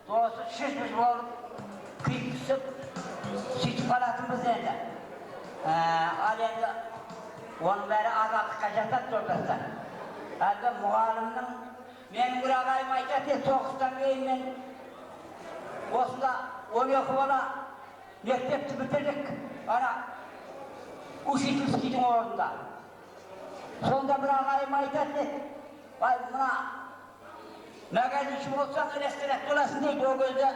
досы шешміш болып, күйіп түсіп, сөйтіп қалатынбыз енді. Ал енді оның бәрі азаттыққа жатады жолдастар. Әлгі мұғалімнің менің бір ағайым айтады, соғыстан кейін мен осында 12 бала мектепті бітірдік. Ана учительскийдің орнында. Сонда бір ағайым айтады, бай мына магазинші болсаң ресторан боласың дейді. Ол кезде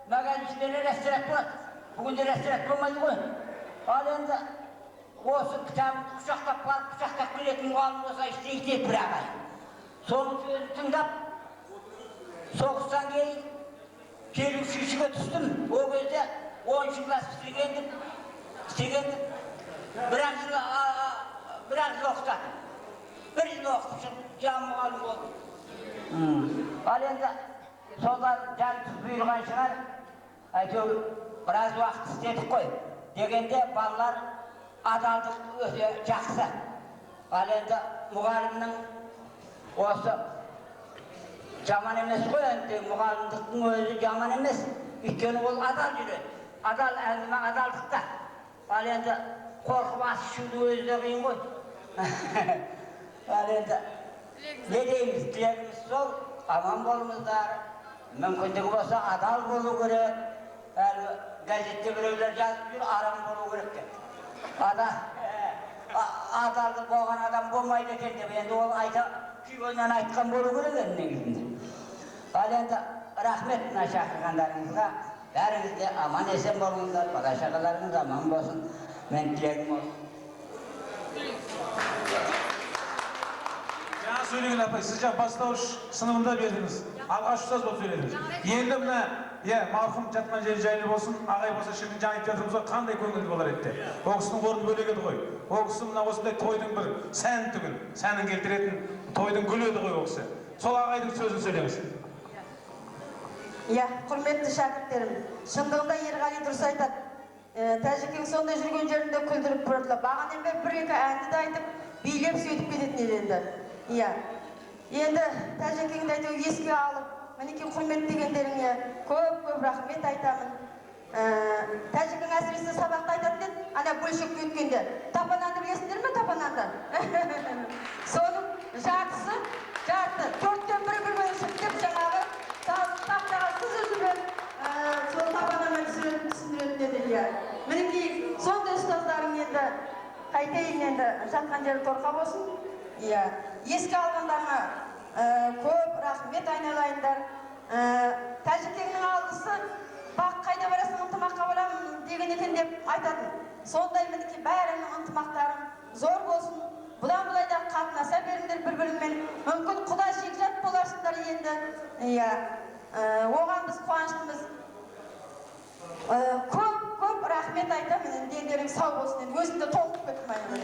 магазиншілер ресторан болады. Бүгінде ресторан болмайды ғой. Ал енді осы кітабын құшақтап барып, құшақтап келетін мұғалім болса істейді бір ағайым. Соның сөзін тыңдап, соғыстан кейін келіп үшіншіге түстім. Ол кезде 10-шы класс істегендім. Бір-ақ жыл оқытатын. Бір жыл оқытып шығып, жаңа мұғалім болдым. Ал енді солар жан бұйырған шығар, әйтеуір біраз уақыт істедік қой. Дегенде балалар адалдық өте жақсы. Ал енді мұғалімнің осы жаман емес қой, енді мұғалімдіктің өзі жаман емес. Өйткені ол адал жүреді. Адал әңгіме адалдықта. Ал енді қорқып ас ішуді өзі де қиын ғой. Ал енді не дейміз, тілегіміз сол, аман болыңыздар. Мүмкіндігі болса адал болу керек. Әлі газетте біреулер жазып жүр, арам болу керек деп. Адалды болған адам болмайды екен деп, енді ол күйгеннен айтқан болу керек енді негізінде. Ал енді рахмет мына шақырғандарыңызға. Бәріңіз де аман есен болыңыздар, бала-шағаларыңыз аман болсын. Мен тілегім olsun. Жаңа сөйлеген апай, сіз жаңа бастауыш сыныбында бердіңіз. Алғаш ұстаз болып сөйледіңіз. Енді мына, марқұм жатқан жері жайлы болсын, ағай болса шіркін жаңа айтып жатырмыз ғой, қандай көңілді болар еді. Ол кісінің орны бөлек еді ғой. Ол кісі мына осындай тойдың бір сән түгін, сәнін келтіретін тойдың гүлі еді ғой ол кісі. Сол ағайдың сөзін сөйлеңіз. Құрметті шәкірттерім, шындығында Ерғали дұрыс айтады. Тәжікең сонда жүрген жерінде күлдіріп бұрдылы. Бағанен бер бір-екі әнді де айтып, билеп сөйтіп кететін енді. Енді Тәжікеңді айту еске алып, мінеке құрмет дегендеріңе көп-көп рахмет айтамын. Тәжікең әсіресе сабақты айтады деді, ана бөлшекке өткенде. Тапананды білесіңдер ме, тапананды? Соның жарты, төрттен бірі бөлшек деп жаңағы тақтаға сыз үзіліп, сол тапананмен түсіндіретін деді. Мінекей, сондай ұстаздарың енді қайтайын енді жатқан жері торқа болсын. Еске алғандарына көп рахмет айналайындар. Тәжікеңнің алдысы бақ қайда барасың ынтымаққа барамын деген екен деп айтатын. Сондай мінекей бәрінің ынтымақтарың зор болсын. Бұдан бұлайда қатынаса беріңдер бір-біріңмен. Мүмкін құда шекжат боларсыңдар енді. Оған біз қуаныштымыз. Көп рахмет айтамын. Дендерің сау болсын. Өзімді толқып кеттім айналайын.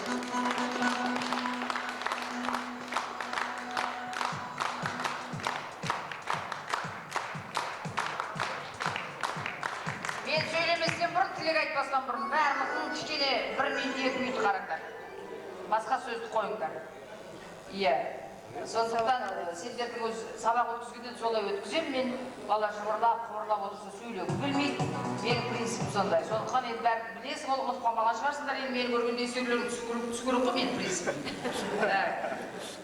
Мен сөйлеместен бұрын, тілек айтпастан бұрын, бәріміздің кішкене 1 минут 2 минут қараңдар. Басқа сөзді қойыңдар. Сондықтан сендердің өз сабақ өткізгенде солай өткізем, мен бала қыбырлап отырса сөйлеуді білмейді. Менің принципім сондай. Сондықтан енді бәрі білесің, ол ұмытып қалмаған шығарсыңдар, енді мені көргенде есеулерің түсу керек қой менің принципім.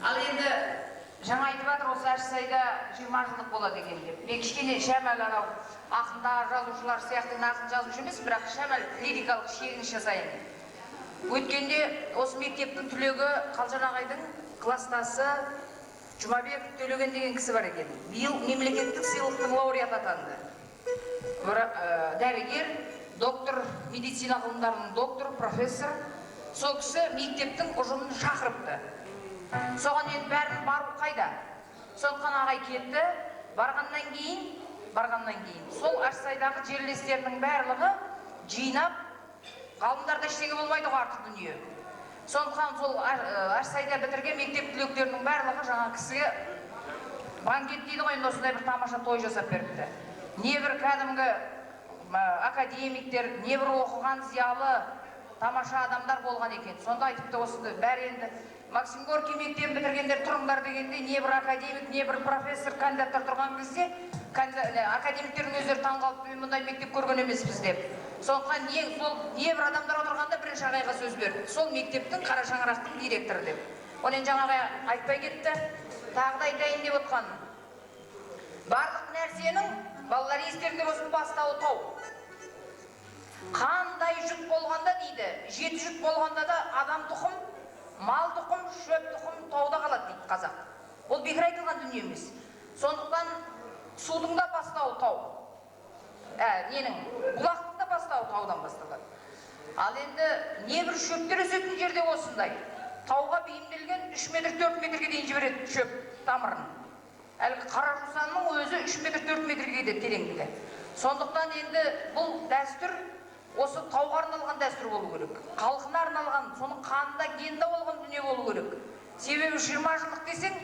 Ал енді жаңа айтып жатыр, осы Әрсайда 20 жылдық болады екен деп. Мен кішкене шәмәл анау ақындар, жазушылар сияқты ақын жазушы емес, бірақ шәмәл лирикалық шегініс жасайын. Өткенде осы мектептің түлегі Қалжан ағайдың класстасы Жұмабек Төлеген деген кісі бар екен. Биыл мемлекеттік сыйлықтың лауреаты атанды. Дәрігер, доктор, медицина ғылымдарының доктор, профессор. Сол кісі мектептің ұжымын шақырыпты. Соған енді бәрін бару қайда? Сондықтан ағай кетті. Барғаннан кейін сол Әрсайдағы жерлестерінің барлығы жинап, ғалымдарда ештеңе болмайды ғой артық дүние. Сондықтан сол Әрсайда бітірген мектеп түлектерінің барлығы жаңа кісіге банкет дейді ғой, осындай бір тамаша той жасап беріпті. Не бір кәдімгі академиктер, не бір оқыған зиялы тамаша адамдар болған екен. Сонда айтыпты, осында бәрі енді Максим Горький мектебін бітіргендер тұрыңдар дегенде не бір академик, не бір профессор, кандидаттар тұрған кезде академиктердің өздері таңғалып мен мұндай мектеп көрген емеспіз деп. Сондықтан сол не бір адамдар отырғанда бірінші ағайға сөз берді. Сол мектептің Қара Шаңырақтың директоры деп. Оны енді жаңағы айтпай кетті. Тағы да айтайын деп отқан. Барлық нәрсенің балалар естерінде болсын бастауы тау. Қандай жұт болғанда дейді, 7 жұт болғанда да адам тұқым, мал тұқым, шөп тұқым тауда қалады дейді қазақ. Ол бекер айтылған дүние емес. Сондықтан судың да бастауы тау. Бұлақтың да бастауы таудан басталады. Ал енді небір шөптер өсетін жерде осындай. Тауға бейімделген 3 метр 4 метрге дейін жібереді шөп тамырын. Әлгі қара жусанның өзі 3 метр 4 метрге де тереңдігі. Сондықтан енді бұл дәстүр осы тауға арналған дәстүр болу керек. Халқына арналған, соның қанында генде болған дүние болу керек. Себебі 20 жылдық десең,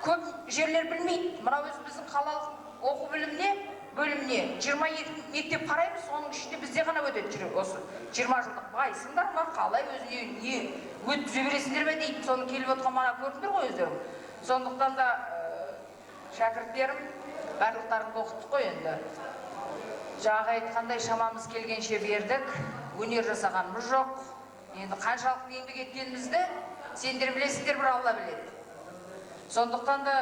көп жерлер білмейді. Мына өзі біздің қалалық оқу бөліміне 22 мектеп қараймыз, соның ішінде бізде ғана өтеді жүрек осы. 20 жылдық байсыңдар ма, қалай өзіне өткізе бересіңдер ме дейді. Соны келіп отқан мана көрдіңдер ғой өздерің. Сондықтан да шәкірттерім барлықтарын оқыттық қой енді. Жаңағы айтқандай шамамыз келгенше бердік, өнер жасағанымыз жоқ. Енді қаншалықты еңбек еткенімізді сендер білесіңдер, бір Алла біледі. Сондықтан да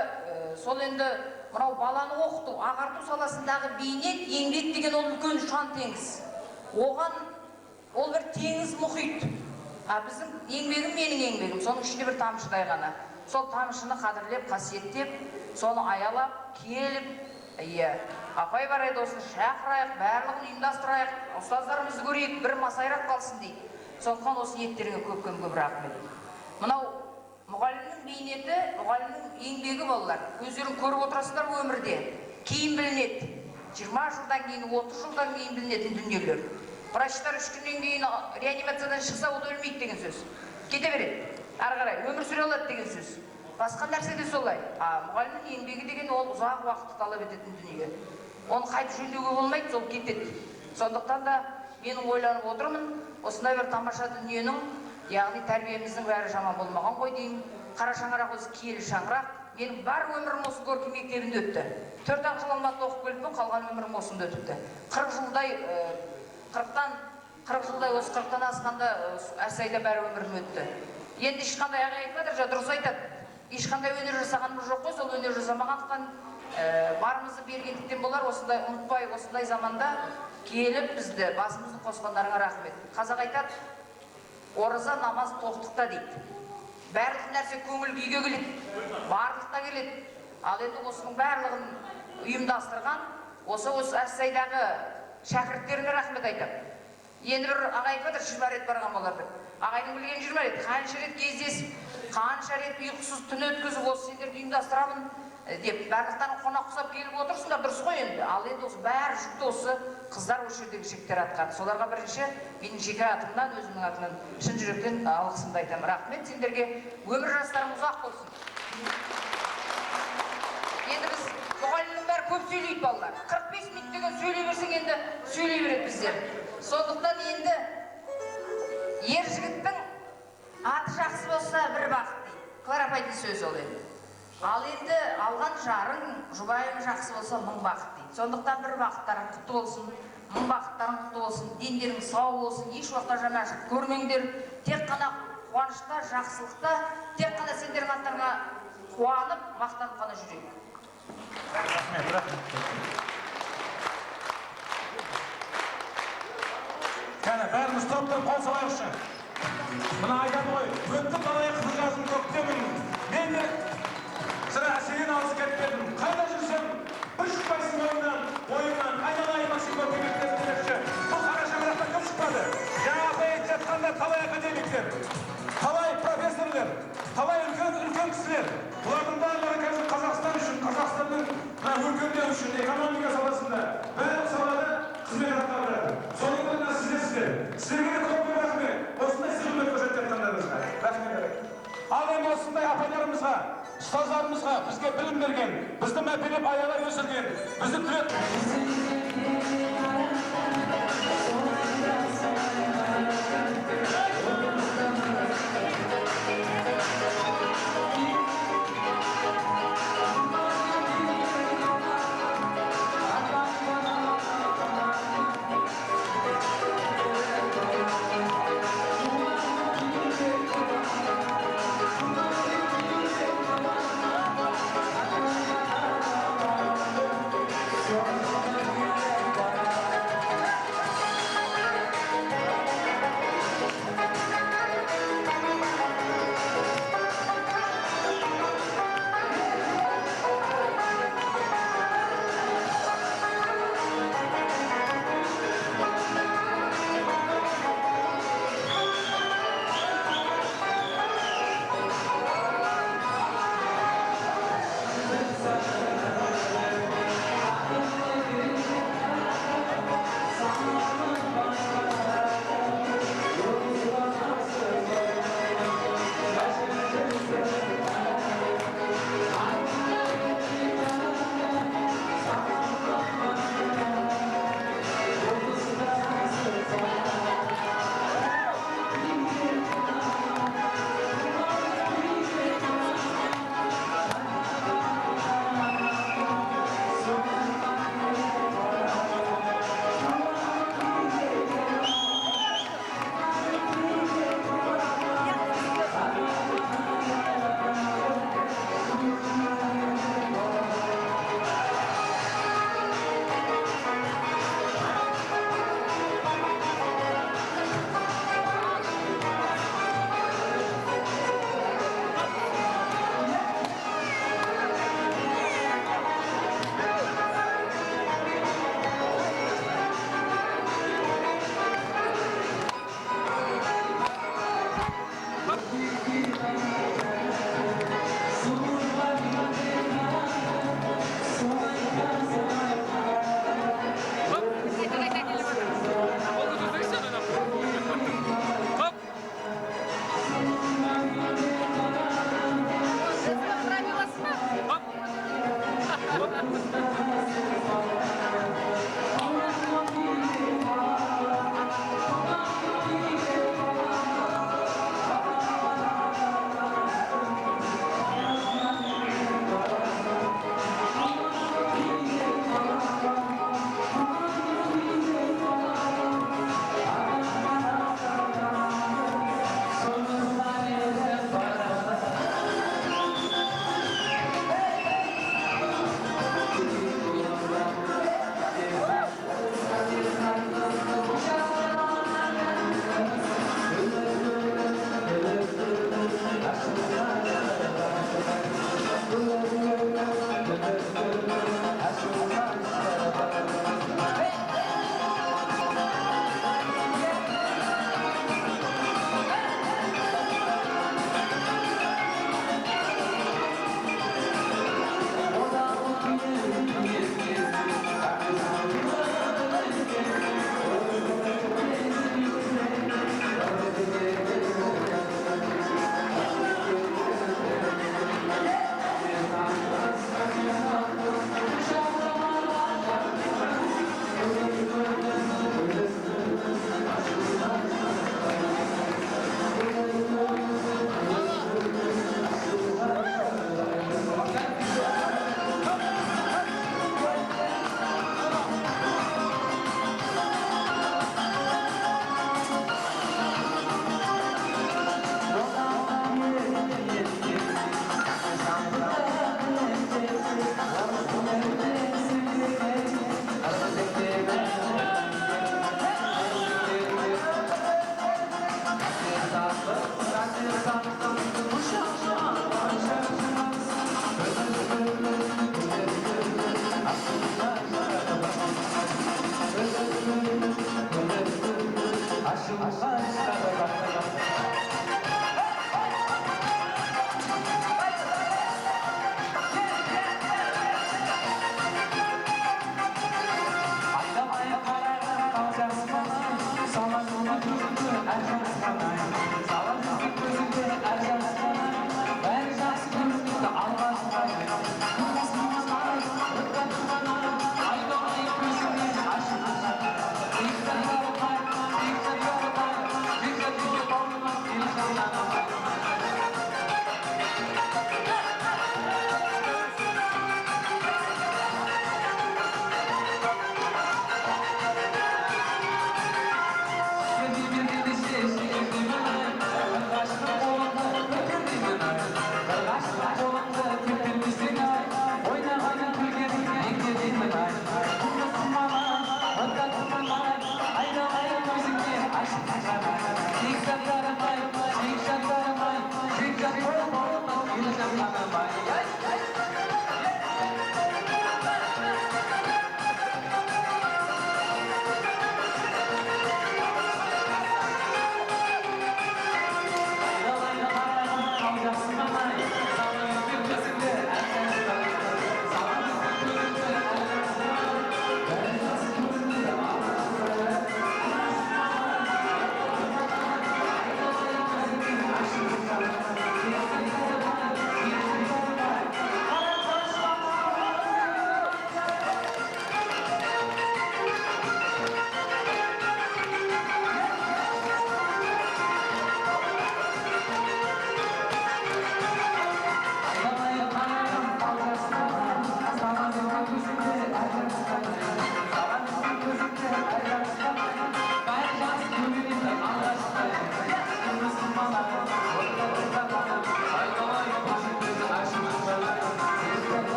сол енді мынау баланы оқыту, ағарту саласындағы бейнет, еңбек деген ол үлкен шан теңіз. Оған ол бір теңіз мұхит. Біздің еңбегім менің еңбегім, соның ішінде бір тамшыдай ғана. Сол тамшыны қадірлеп, қасиеттеп, соны аялап, келіп, апай бар еді, осыны шақырайық, барлығын ұйымдастырайық, ұстаздарымызды көрейік, бір масайрақ қалсын дейді. Сондықтан осы ниеттеріңе көп рахмет. Мынау мұғалімнің бейнеті, мұғалімнің еңбегі балалар. Өздерің көріп отырасыңдар өмірде. Кейін білінеді. 20 жылдан кейін, 30 жылдан кейін білінетін дүниелер. Врачтар 3 күннен кейін реанимациядан шықса, ол өлмейді деген сөз. Кете береді. Ары қарай өмір сүре алады деген сөз. Басқа нәрсе де солай. Мұғалімнің еңбегі деген ол ұзақ уақытты талап ететін дүние. Оны қайтып жөндеуге болмайды, сол кетеді. Сондықтан да менің ойланып отырмын, осындай бір тамаша дүниенің, яғни тәрбиеміздің бәрі жаман болмаған ғой деймін. Қара Шаңырақ өзі киелі шаңырақ. Менің бар өмірім осы Горький мектебінде өтті. 4 жыл Алматыда оқып келіппін, қалған өмірім осында өтті. 40 жылдай осы 40-тан асқанда Әрсайда бәрі өмірім өтті. Енді ешқандай ағай айтпадыр, дұрыс айтады. Ешқандай өнер жасағанымыз жоқ қой, сол өнер жасамағандықтан барымызды бергендіктен болар, осындай ұмытпай, осындай заманда келіп бізді басымызды қосқандарыңа рахмет. Қазақ айтады, ораза намаз тоқтықта дейді. Барлық нәрсе көңіл күйге келеді, барлықта келеді. Ал енді осының барлығын ұйымдастырған, осы Әрсайдағы шәкірттеріне рахмет айтады. Енді бір ағай айтпадыр, 20 рет барған боларды. Ағайдың білген 20 рет, қанша рет кездесіп, қанша рет ұйқысыз түн өткізіп, осы сендерді ұйымдастырамын деп, барлықтарын қонақ құсап келіп отырсыңдар, дұрыс қой енді. Ал енді осы бәрі жүкті осы қыздар осы жердегі жігіттер атқарды. Соларға бірінші менің жеке атымнан, өзімнің атымнан шын жүректен алғысымды айтамын. Рахмет, сендерге өмір жастарың ұзақ болсын. Енді біз мұғалімнің бәрі көп сөйлейді балалар. 45 минут деген сөйлей берсең енді сөйлей береді біздер. Сондықтан енді ер жігіттің аты жақсы болса бір бақыт дейді. Клара апайдың сөзі ол енді. Ал енді алған жарың, жұбайың жақсы болса мың бақыт дейді. Сондықтан бір бақыттарың құтты болсын, мың бақыттарың құтты болсын, дендерің сау болсын, еш уақытта жаманшылық көрмеңдер. Тек қана қуанышта, жақсылықта, тек қана сендердің аттарыңа қуанып, мақтанып қана жүрейік. Рахмет. Кәне, бәріміз тұрып қол салайықшы. Мына айтады ғой, өтті қалай қызыл жазын көктемін. Мен де сірә сенен алыс кетпедім. Қайда жүрсем, бір шықпайсың ойымнан, айналайын Максим Горький мектебіндегі. Бұл Қара Шаңырақтан кім шықпады? Жаңағы айтып жатқанда талай академиктер, талай профессорлар, талай үлкен кісілер. Бұлардың барлығы қазір Қазақстан үшін, Қазақстанның өркендеуі үшін, экономика саласында, барлық салада қызмет атқарады. Соның біріне сіздерсіздер. Сіздерге де көп рахмет. Осындай қызмет көрсетіп жатқандарыңызға. Рахмет. Ал енді осындай апайларымызға, ұстаздарымызға бізге білім берген, бізді мәпелеп аялап өсірген, бізді түлет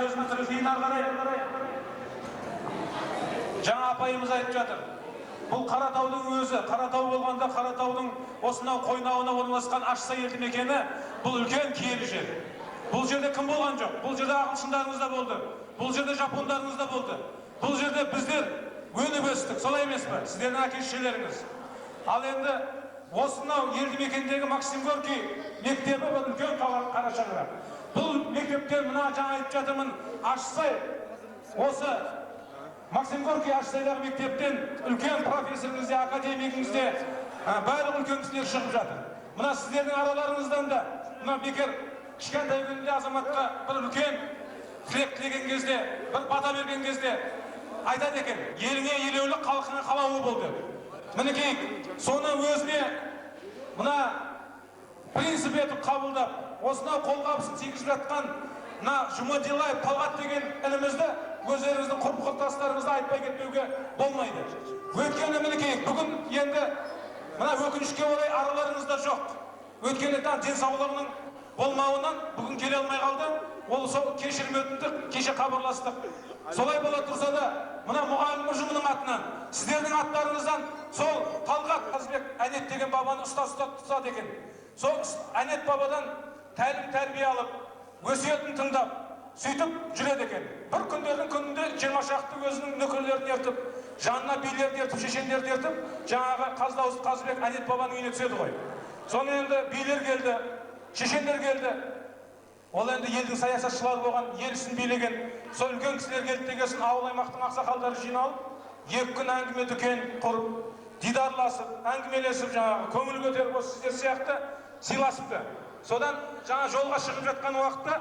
сөзін бітірейін ары қарай. Жаңа апайымыз айтып жатыр. Бұл Қаратаудың өзі, Қаратау болғанда Қаратаудың осынау қойнауына орналасқан Ашса елді мекені бұл үлкен киелі жер. Бұл жерде кім болған жоқ? Бұл жерде ағылшындарыңыз да болды. Бұл жерде жапондарыңыз да болды. Бұл жерде біздер өніп өстік, солай емес пе? Сіздердің әке-шешелеріңіз. Ал енді осынау елді мекендегі Максим Горький мектебі бұл үлкен қара шаңырақ. Бұл мектептен мына жаңа айтып жатырмын, Ашсай осы Максим Горький Ашсайдағы мектептен үлкен профессорыңызде, академигіңізде барлық үлкен кісілер шығып жатыр. Мына сіздердің араларыңыздан да мына бекер кішкентай күнінде азаматқа бір үлкен тілек тілеген кезде, бір бата берген кезде айтады екен, еліңе елеулі, халқыңа қалаулы бол деп. Мінекей, соны өзіне мына принцип етіп қабылдап, осынау қолғабысын тигізіп жатқан мына Жұмадилаев Талғат деген інімізді өздеріңіздің құрбы-құртастарыңызды айтпай кетпеуге болмайды. Өйткені мінекей, бүгін енді мына өкінішке орай араларыңызда жоқ. Өйткені денсаулығының болмауынан бүгін келе алмай қалды. Ол сол кешірім өтіндік, кеше хабарластық. Солай бола тұрса да, мына мұғалім ұжымының атынан, сіздердің аттарыңыздан сол Талғат Қазбек Әнет деген бабаны ұстады екен. Сол Әнет бабадан тәлім-тәрбие алып, өсиетін тыңдап, сөйтіп жүреді екен. Бір күндердің күнінде 20 шақты өзінің нөкерлерін ертіп, жанына билерін ертіп, шешендерін ертіп, жаңағы Қаздауыз Қазбек Әнет бабаның үйіне түседі ғой. Соны енді билер келді, шешендер келді. Ол енді елдің саясатшылары болған, ел ісін билеген, сол үлкен кісілер келді дегесін ауыл аймақтың ақсақалдары жиналып, 2 күн әңгіме дүкен құрып, дидарласып, әңгімелесіп, жаңағы көңіл көтеріп, осы сіздер сияқты сыйласыпты. Содан жаңа жолға шығып жатқан уақытта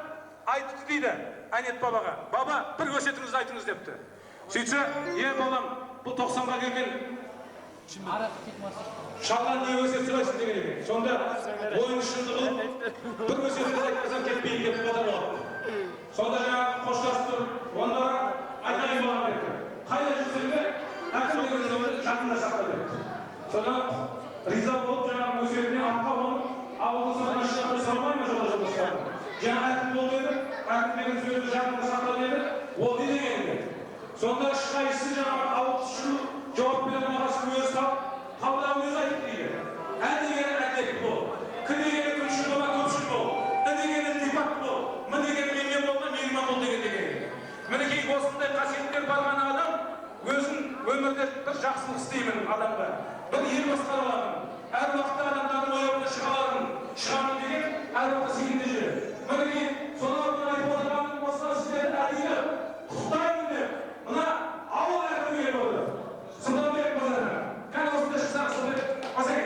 айтыпты дейді Әнет бабаға. Баба, бір өсиетіңізді айтыңыз депті. Сөйтсе, балам, бұл 90-ға келген шалған не өсиет сұрайсың деген екен. Сонда ойын шындығы бір өсиетіңізді айтпасам кетпейін деп бодар болады. Сонда жаңағы қоштасып тұр, онlara айтайын болған депті. Қайда жүрсеңде, әкім дегенде жақында сақтап депті. Содан риза болып жаңағы өсиетіне атқа болып ауылды сыртына шығарып салмай ма жолдастарым? Жаңа әкім бол деді, әкім деген сөзді жақында сақтап деді, ол не деген еді? Сонда ешқайсысы жаңағы ауылды шығу жауап беретін ағасын өзі қабылдап өзі айтып дейді. Ән дегені әдеп бол, К дегені күншіл бола көпшіл бол, І дегені ілтипат бол, М дегені менмен болма, менімен бол деген. Мінекей осындай қасиеттер барған адам өзін өмірде бір жақсылық істеймін адамға, бір ел басқара аламын, әр уақытта адамдардың ойына шығамын деген әр уақытта сенімде жүреді. Мінекей солардың айтып отырғанын осыдан сіздерді әдейі құттықтаймын деп, мына ауыл әкімі келіп отыр. Сұлтанбек базарына. Кәне осында шықсақ Сұлтанбек базар.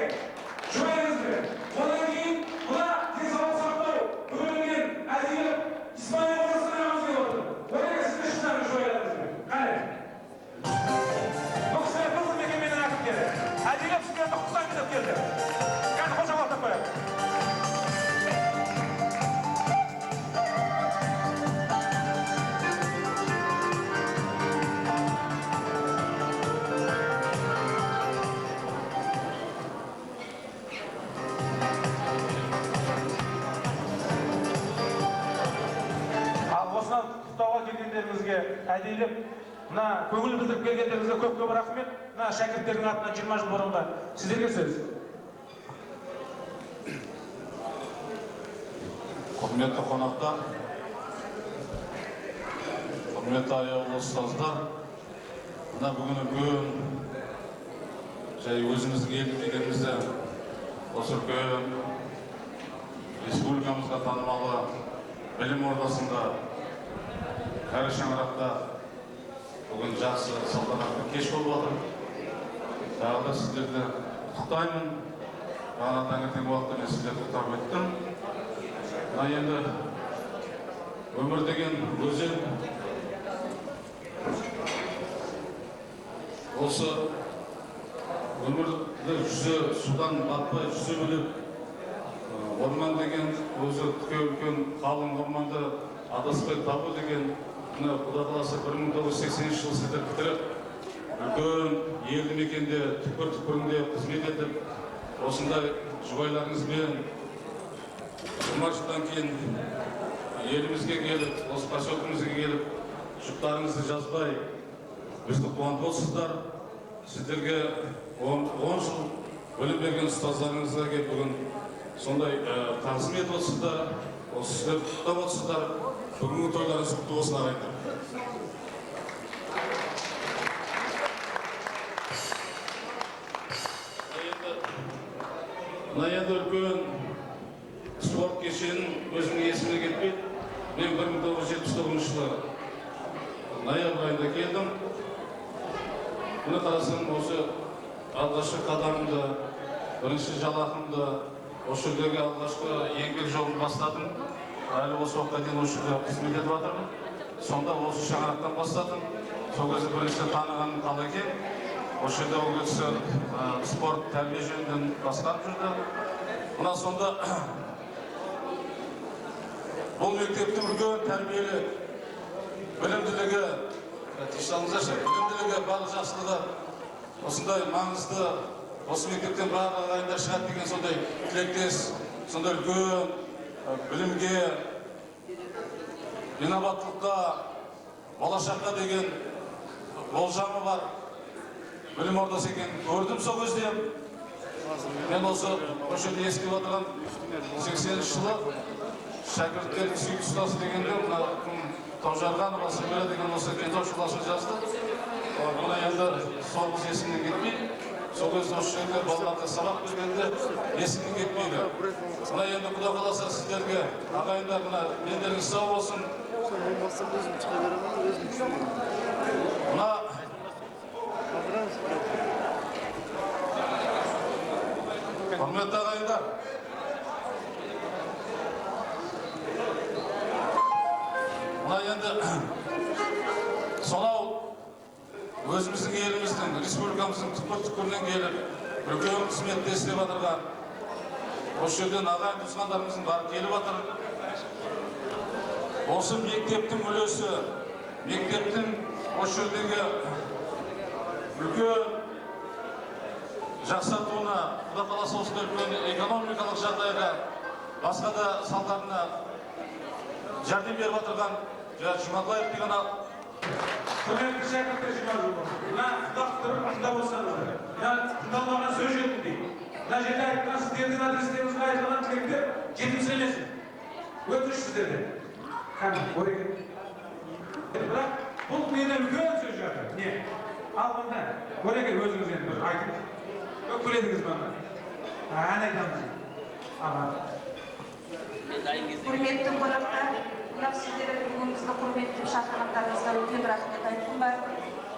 Жойыңыз бе. Одан кейін мына денсаулық сақтау бөлінген әдейі Исмаил облысына келіп отыр. Одан сізді шықсаңыз жойыңыз бе. Кәне. Бұл кісілер бұл мекеменің әкімдері. Әдейілеп сіздерді құттықтаймын деп келді. Кәне қошамалдап қояйық. келгендеріңізге әдейілеп, мына көңіл білдіріп келгендеріңізге көп-көп рахмет. Мына шәкірттердің атынан 20 жыл бұрынғы сіздерге сөз. Құрметті қонақтар, құрметті аяулы ұстаздар, мына бүгін үлкен жай өзіміздің елді мекенімізде осы үлкен республикамызға танымалы білім ордасында кәрі шаңырақта бүгін жақсы салтанатты кеш болып жатыр. Тағы да сіздерді құттықтаймын. Бағана таңертең уақытта мен сіздерді құттықтап өттім. Мына енді өмір деген өзен. Осы өмірді жүзі судан батпай жүзе біліп, орман деген өзі үлкен қалың орманды адаспай табу деген, мына Құда қаласа 1980 жыл сіздер бітіріп, үлкен елді мекенде түкпір-түкпірінде қызмет етіп, осындай жұбайларыңызбен 20 жылдан кейін елімізге келіп, осы поселкімізге келіп, жұптарыңызды жазбай, бізді қуантып отырсыздар. Сіздерге 10 жыл білім берген ұстаздарыңызға келіп бүгін сондай тағзым етіп отырсыздар. Осы сіздер құттықтап отырсыздар. Бүгінгі тойларыңыз құтты болсын ағайындар. Мына енді үлкен спорт кешенін өзімнің есіме кетпейді. Мен 1979 жылы ноябрь айында келдім. Міне қарасам, осы алғашқы қадамымды, бірінші жалақымды, осы жердегі алғашқы еңбек жолын бастадым. Әлі осы уақытқа дейін осы жерде қызмет етіп жатырмын. Сонда осы шаңырақтан бастадым. Сол кезде бірінші танығаным қалай екен. Осы жерде ол кісі спорт тәрбие жөнінен басқарып жүрді. Мына сонда бұл мектептің үлкен тәрбиелі білімділігі, білімділігі, барлық жақсылығы, осындай маңызды, осы мектептен барлық ағайындар шығады деген сондай тілектес, сондай үлкен білімге, инабаттылыққа, болашаққа деген болжамы бар білім ордасы екенін көрдім сол кезде. Мен осы жерде естіп отырған 80 жылы шәкірттердің сүйікті ұстазы дегенде Таужарғанова Сәбира деген осы Кентау шуласын жазды. Бұны енді сол қыз есімнен кетпейді. Сол кезде осы жерде балаларға сабақ бергенде есімнен кетпейді. Мына енді Құда қаласа сіздерге ағайындар, мына дендеріңіз сау болсын. Мына құрметті ағайындар, мына енді сонау өзіміздің еліміздің, республикамыздың түкпір-түкпірінен келіп, үлкен қызметте істеп жатырған, осы жерден ағайын туысқандарымыздың бәрі келіп жатыр. Осы мектептің үлесі, мектептің осы жердегі үлкен жақсартуына, Құда қаласа осындай үлкен экономикалық жағдайға, басқа да салдарына жәрдем беріп отырған Жұмабаев деген Құрметті шәкірттер Жұмабаев, мына құдақтырып тыңдап отырсаңыздар, тыңдалмаған сөз жетіндей. Мына жерде айтқан сіздердің адрестеріңізге айтылған тілектер жетімсіремесін. Өтініш сіздерден. Бірақ бұл менен үлкен сөз жатыр. Не? Ал мұнда, Ореге өзіңіз енді бір айтып. Көкөледіңіз бана. Ән айтамыз. Құрметті қонақтар, мынау сіздердің бүгін бізді құрметтеп шақырғандарыңызға үлкен рахмет айтқым бар.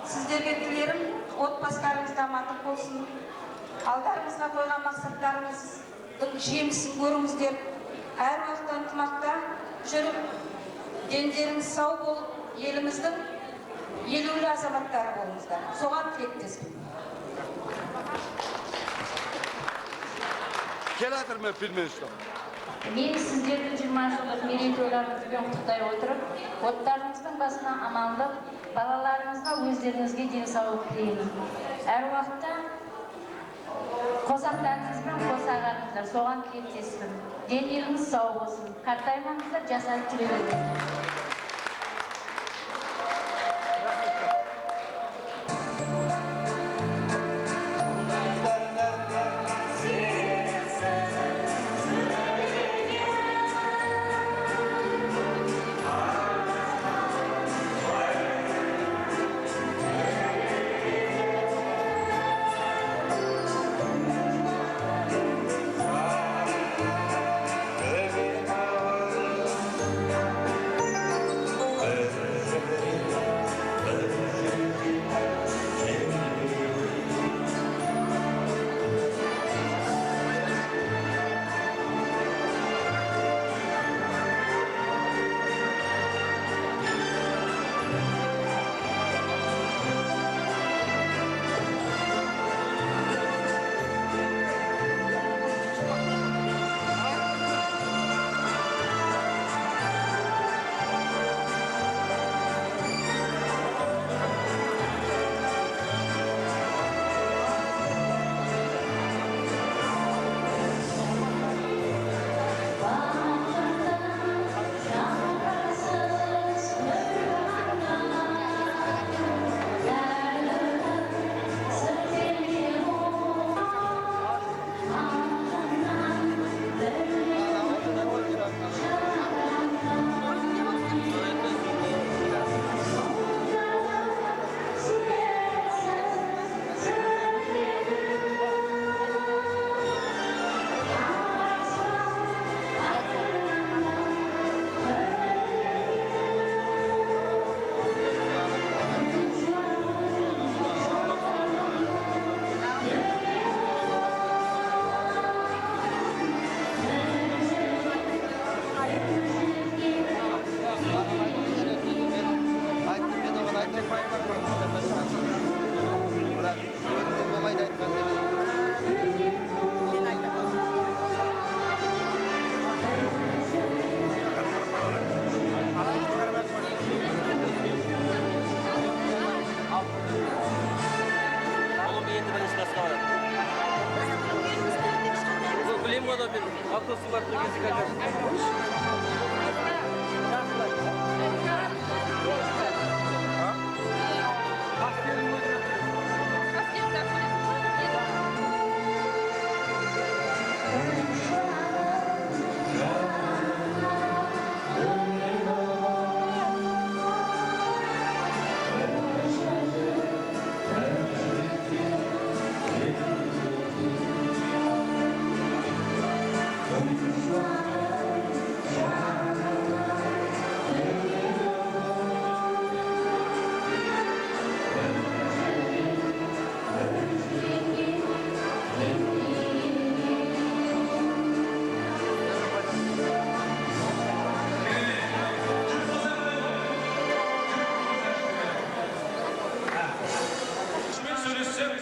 Сіздерге тілерім отбасыларыңыз амандық болсын. Алдарыңызға қойған мақсаттарыңыздың жемісін көріңіздер. Әр уақытта ынтымақта жүріп, дендеріңіз сау болып, еліміздің елеулі азаматтары болыңыздар. Соған тілектеспін. Келатыр мен пилмен ұстап. Мен сіздердің 20 жылдық мерейтойларыңызбен құттықтай отырып, отбасыларыңыздың басына амандық, балаларыңызға өздеріңізге денсаулық тілеймін. Әр уақытта қосақтарыңызбен қоса ағарыңыздар, соған тілектеспін. Деніңіз сау болсын, қартаймаңыздар, жасап жүре беріңіздер.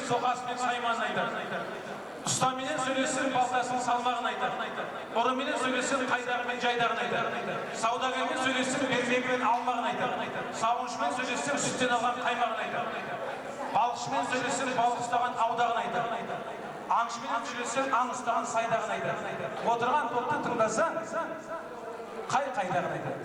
Soqasымен сайманын айтар. Ұстаменен сөйлесін балтасының салмағын айтар. Ұрыменен сөйлесін қайдағы мен жайдағын айтар. Саудагермен сөйлесін бермегімен алмағын айтар. Сауыншымен сөйлесін сүттен алған қаймағын айтар. Балықшымен сөйлесін балық ұстаған аудағын айтар. Аңшымен сөйлесін аң ұстаған сайдағын айтар. Отырған топты тыңдасаң, қайдағын айтар.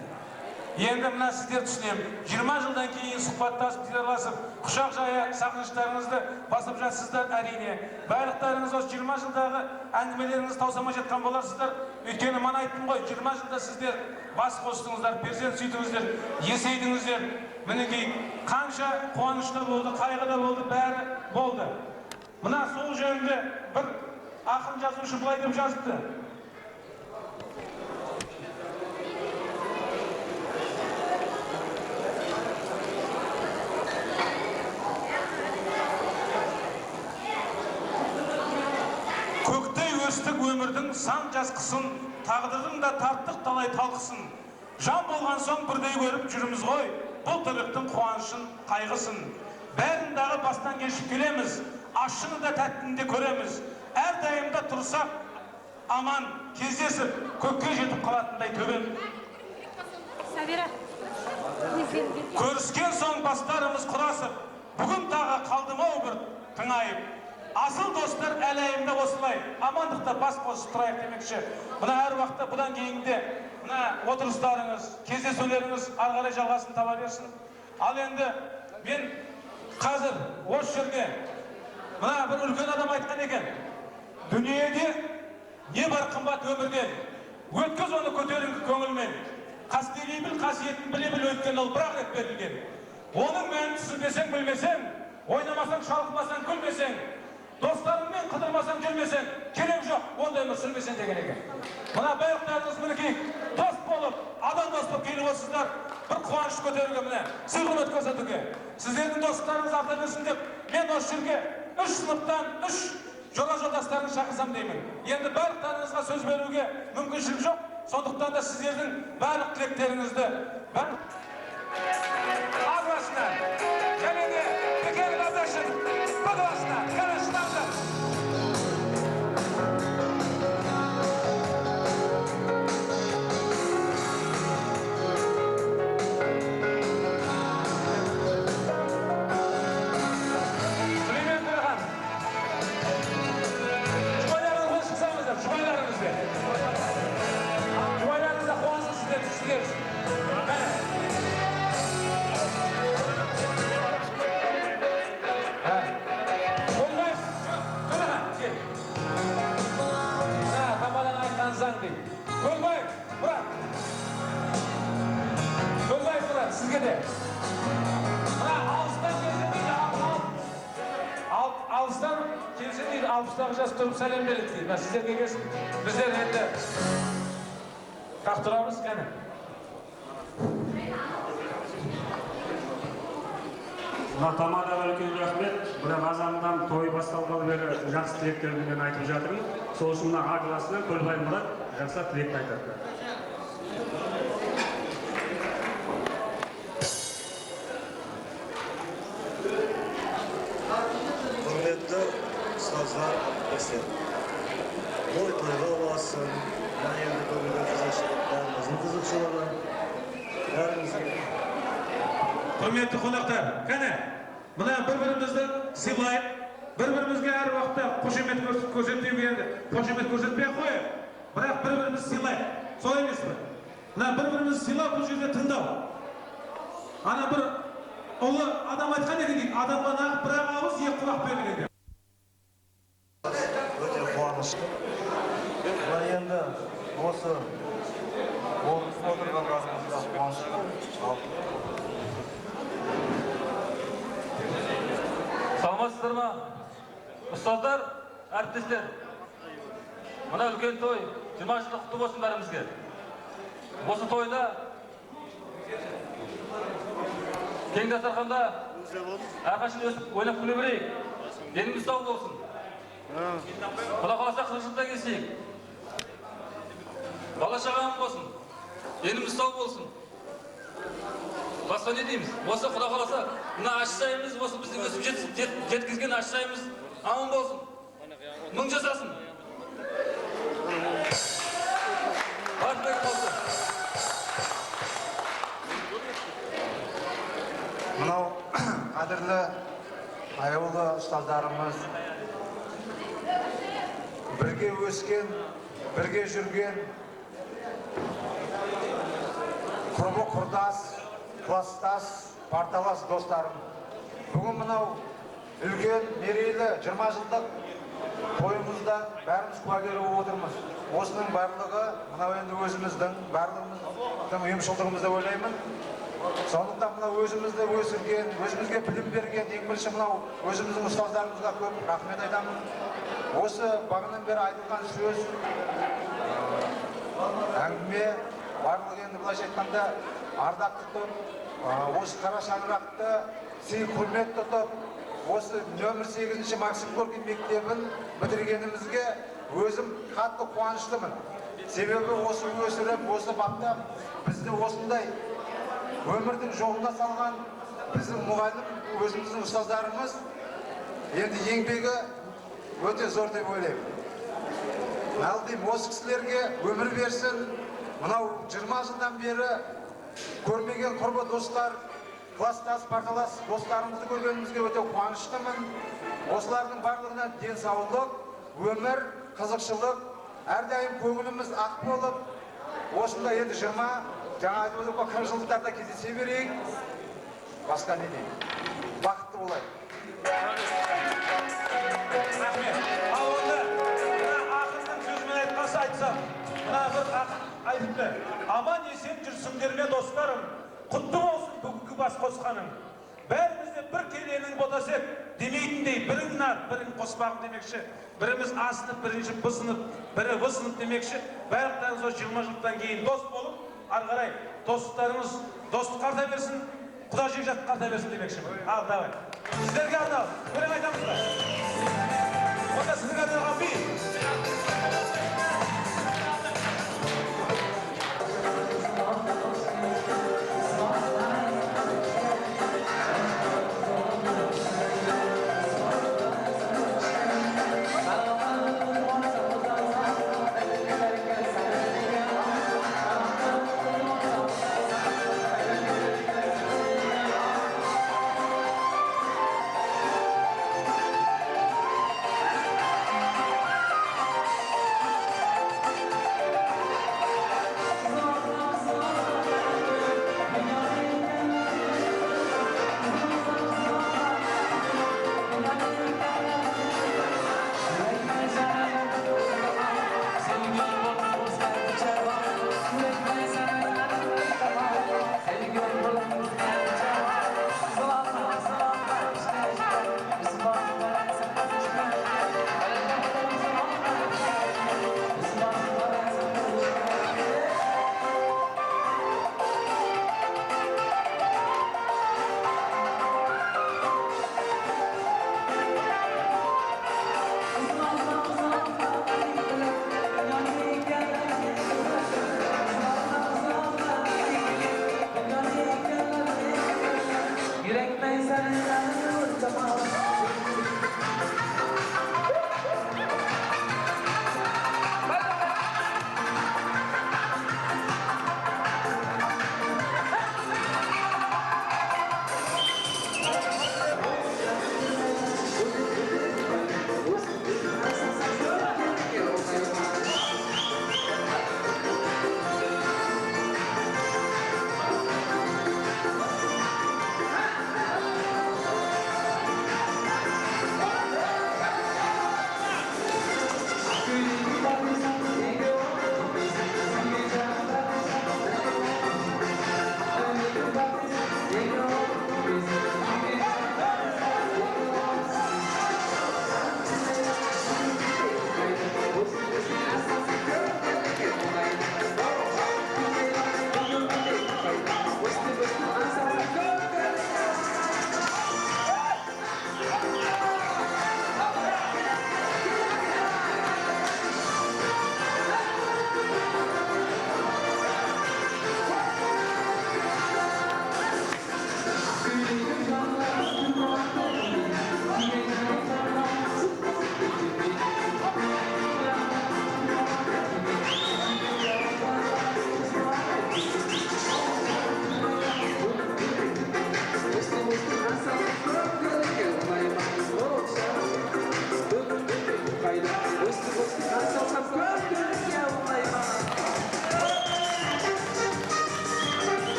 Енді мына сіздер түсінем, 20 жылдан кейін сұхбаттасып, тиларласып, құшақ жая сағыныштарыңызды басып жатсыздар әрине. Байлықтарыңыз осы 20 жылдағы әңгімелеріңіз таусама жеткен боларсыздар. Өйткені мана айттым ғой, 20 жылда сіздер бас қостыңыздар, перзент сүйтіңіздер, есейдіңіздер. Мінекей қанша қуанышта болды, қайғыда болды, бәрі болды. Мына сол жөнінде бір ақын жазушы былай деп жазыпты. Өстік өмірдің сан жасқысын, тағдырдың да тарттық талай талқысын. Жан болған соң бірдей көріп жүрміз ғой, бұл тірліктің қуанышын, қайғысын. Бәрін дағы бастан кешіп келеміз, ащыны да тәттіні де көреміз. Әрдайымда тұрсақ, аман кездесіп, көкке жетіп қалатындай төбем. Көріскен соң бастарымыз құрасып, бүгін тағы қалдым-ау бір тыңайып. Асыл достар әлайымда осылай, амандықта бас қосып тұрайық демекші. Мына әр уақытта бұдан кейінде мына отырыстарыңыз, кездесулеріңіз арғарай жалғасын таба берсін. Ал енді мен қазір осы жерге мына бір үлкен адам айтқан екен. Дүниеде не бар қымбат өмірден, өткіз оны көтеріңкі көңілмен. Қастерлей біл, қасиетін біле біл, өткен ол бір-ақ рет берілген. Оның мәнін түсінбесең, білмесең, ойнамасаң, шалқымасаң, күлмесең, достарыңмен қыдырмасаң, жүрмесең, керек жоқ, ондай өмір сүрмесең деген екен. Мына байлықтарыңыз мінекей дос болып, адам дос болып келіп отырсыздар, бір қуаныш көтеруге, міне сый құрмет көрсетуге. Сіздердің достарыңыз арта берсін деп, мен осы жерге 3 сыныптан 3 жола жолдастарын шақырсам деймін. Енді барлықтарыңызға сөз беруге мүмкіншілік жоқ, сондықтан да сіздердің барлық тілектеріңізді Ağlasına, gelini, teker kardeşim, baklasına, karışlarına. Süleyman Kırıkhan. Cumaylarınızı çıksanızlar, cumaylarınızı. Cumaylarınızda kuansız sizler. Kölbay, bırak. Kölbay bırak, sizge de. Alıstan gelsin değil, alıstan gelsin değil, alıştағы жас тұрып сәлем береді дейді. Сіздерге келсін, біздер енді тақтырамыз кәні. Тамада үлкен рахмет. Бірақ азаннан той басталғалы бері жақсы тілектерімді мен айтып жатырмын. Сол үшін мына ағыласынан Көлбай Мұрат жақсы тілек айтады. Құрметті ұстаздар, әріптестер. Той тойға болсын, мына енді көңілді бәріміздің қызықшылығы, бәріміздің. Құрметті қонақтар, кәне, мына бір-бірімізді сыйлайық, бір-бірімізге әр уақытта қошемет көрсетпей енді, қошемет көрсетпей қойып, Bırak bir-birimizni sıylayık. Sol emasmi? Mına bir-birimizni sıylap bu жерде тыңдау. Ana bir ulu adam aytқан ekan deydi, adamga naq bir ağız екі құлақ берілген деп. Өте қуанышты. Мына енді осы отырған разымызда қуанышты. Саламатсыздар ма? Ұстаздар, әріптестер. Мына үлкен той 20 жылдық құтты болсын бәрімізге. Осы тойда кең дастарханда әрқашан өсіп ойнап күле берейік. Деніміз сау болсын. Құда қаласа 40 жылда келсейік. Бала шағамыз болсын. Деніміз сау болсын. Басқа не дейміз? Осы құда қаласа мына аш сайымыз, осы біздің өсіп жеткізген аш сайымыз аман болсын. Мың жасасын. Баршылық болсын. Мынау қадірлі аяулы ұстаздарымыз, бірге өскен, бірге жүрген, құрбы құрдас, кластас, парталас достарым. Бүгін мынау үлкен мерейлі 20 жылдық тойымызда бәріміз куәгері болып отырмыз. Осының барлығы мынау енді өзіміздің, барлығымыздың ұйымшылдығымыз деп ойлаймын. Сондықтан мынау өзімізді өсірген, өзімізге білім берген, ең бірінші мынау өзіміздің ұстаздарымызға көп рахмет айтамын. Осы бағынан бері айтылған сөз, әңгіме, барлығы енді былайша айтқанда ардақты тұтып, осы қара шаңырақты сый құрмет тұтып, осы нөмір 8-ші Максим Горький мектебін бітіргенімізге өзім қатты қуаныштымын. Себебі осы өсіріп, осы баптап, бізді осындай өмірдің жолына салған біздің мұғалім, өзіміздің ұстаздарымыз енді еңбегі өте зор деп ойлаймын. Алдым, осы кісілерге өмір берсін. Мынау 20 жылдан бері көрмеген құрбы достар, кластас, парталас достарымызды көргенімізге өте қуаныштымын. Осылардың барлығына денсаулық, өмір, қызықшылық, әрдайым көңіліміз ақ болып, осында енді 20, жаңа айтып отырып 40 жылдықтарда кездесе берейік. Басқа не деймін? Бақытты болайық. Рахмет. Ал онда ақынның сөзімен айтсам, мына бір ақын айтыпты. Аман есен жүрсіңдер ме достарым, құтты болсын бүгінгі бас қосқаның. Бәріміз де бір келенің ботасек демейтіндей, бірің нар, бірің қоспағым демекші. Біріміз асынып, бірінші бысынып, бірі высынып демекші. Барлықтарыңыз о 20 жылдан кейін дос болып, ары қарай достықтарыңыз достық арта берсін, Құда жекжат қарта берсін демекші. Ал, давай. Сіздерге арналып, өлең айтамыз ба? Онда сіздерге арналған би.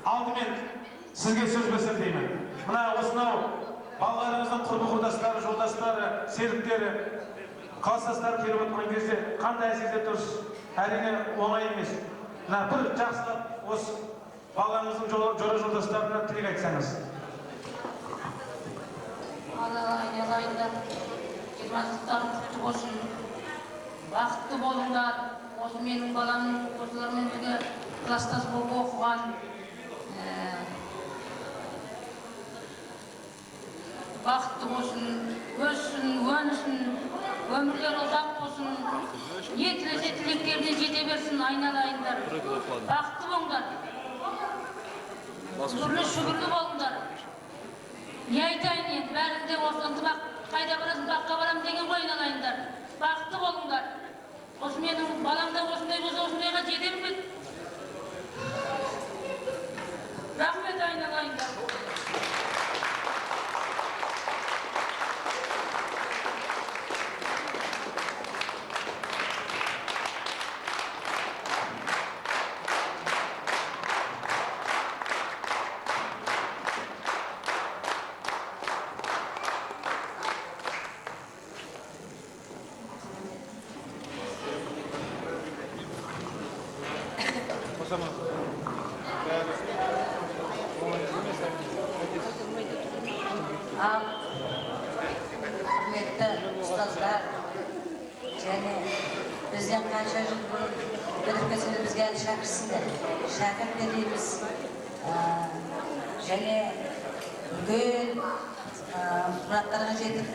Алдымен сізге сөз берсем деймін. Мына осынау балаларыңыздың құрбы құрдастары, жолдастары, серіктері, класстастары келіп отырған кезде қандай әсерде тұрсыз? Әрине оңай емес. Мына бір жақсылап осы балаларыңыздың жора жолдастарына тілек айтсаңыз. Айналайындар, 20-жылдықтарың құтты болсын. Бақытты болыңдар. Осы менің балам осылармен бірге класстас болып оқыған. Бақытты болсын, өссін, өнісін, өмірлері ұзақ болсын. Не тілесе тілектеріне жете берсін, айналайындар. Бақытты болыңдар. Шүгірлі болыңдар. Не айтайын енді, бәрінде осы ынтымақ, қайда барасың, баққа барам деген ғой, айналайындар. Бақытты болыңдар. Осы менің баламда осындай болса, осындайға жетем бе? Рахмет, айналайындар. Құрметті ұстаздар, және бізден қанша жыл бұрын бітірмесінде бізге әлі шәкіртсіңдер. Шәкірт дейміз. Және үлкен мұраттарға жетіп,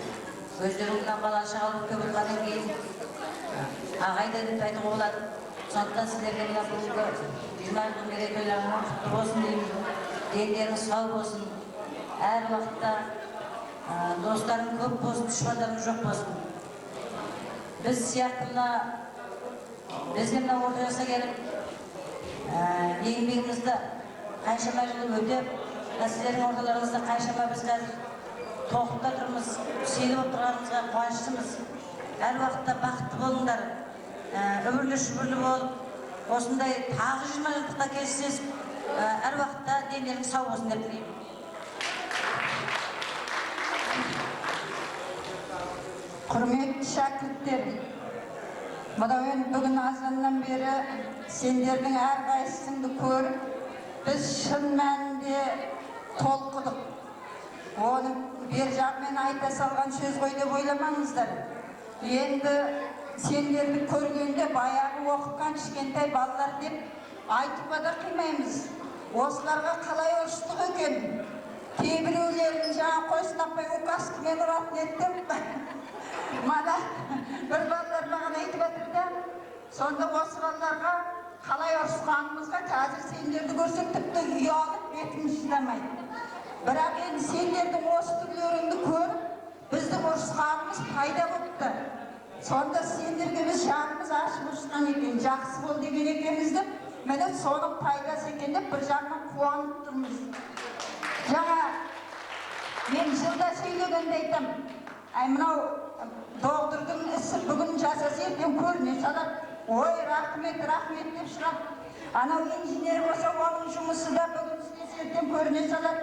өздеріңнен балаша алып көп болғаннан кейін ағайда деп айтуға болады. Сондықтан сіздерге мына бүгінгі 20 жыл мерейтойларыңыз құтты болсын деймін. Дендеріңіз сау болсын. Әр уақытта достарың көп болсын, дұшпандарың жоқ болсын. Біз сияқты бізге мына орта жаса келіп, еңбегімізді қаншама жыл өтеп, сіздердің орталарыңызда қаншама біз қазір тоқытта тұрмыз, сеніп отырғанымызға қуаныштымыз. Әр уақытта бақытты болыңдар, өмірлі шүбірлі болып, осындай тағы 20 жылдықта кездесіп, әр уақытта дендерің сау болсын деп тілеймін. Құрметті шәкірттер, мынау бүгін азаннан бері сендердің әрқайсыңды көріп, біз шын мәнінде толқыдық. Оны бер жағымен айта салған сөз ғой деп ойламаңыздар. Енді сендерді көргенде баяғы оқытқан кішкентай балалар деп айтуға да қимаймыз. Осыларға қалай ұрыстық екен? Кейбіреулерін жаңа қойсынаппай указкамен ұратын еттім. Мана бір балалар маған айтып отырды. Сонда осы балаларға қалай ұрысқанымызға қазір сендерді көрсек тіпті ұялып бетіміз шыдамайды. Бірақ енді сендердің осы түрлеріңді көріп, біздің ұрысқанымыз пайда болыпты. Сонда сендерге біз жанымыз ашып ұрысқан екен, жақсы бол деген екенбізді, міне соның пайдасы екен деп бір жағынан қуанып тұрмыз. Жаңа мен жылда сөйлегенде айтам, мынау доғдырдың ісі бүгін жасаса ертең көріне салады. Ой, рахмет деп шығады. Анау инженер болса, оның жұмысы да бүгін істесе ертең көріне салады.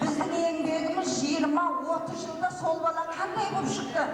Біздің еңбегіміз 20-30 жылда сол бала қандай болып шықты.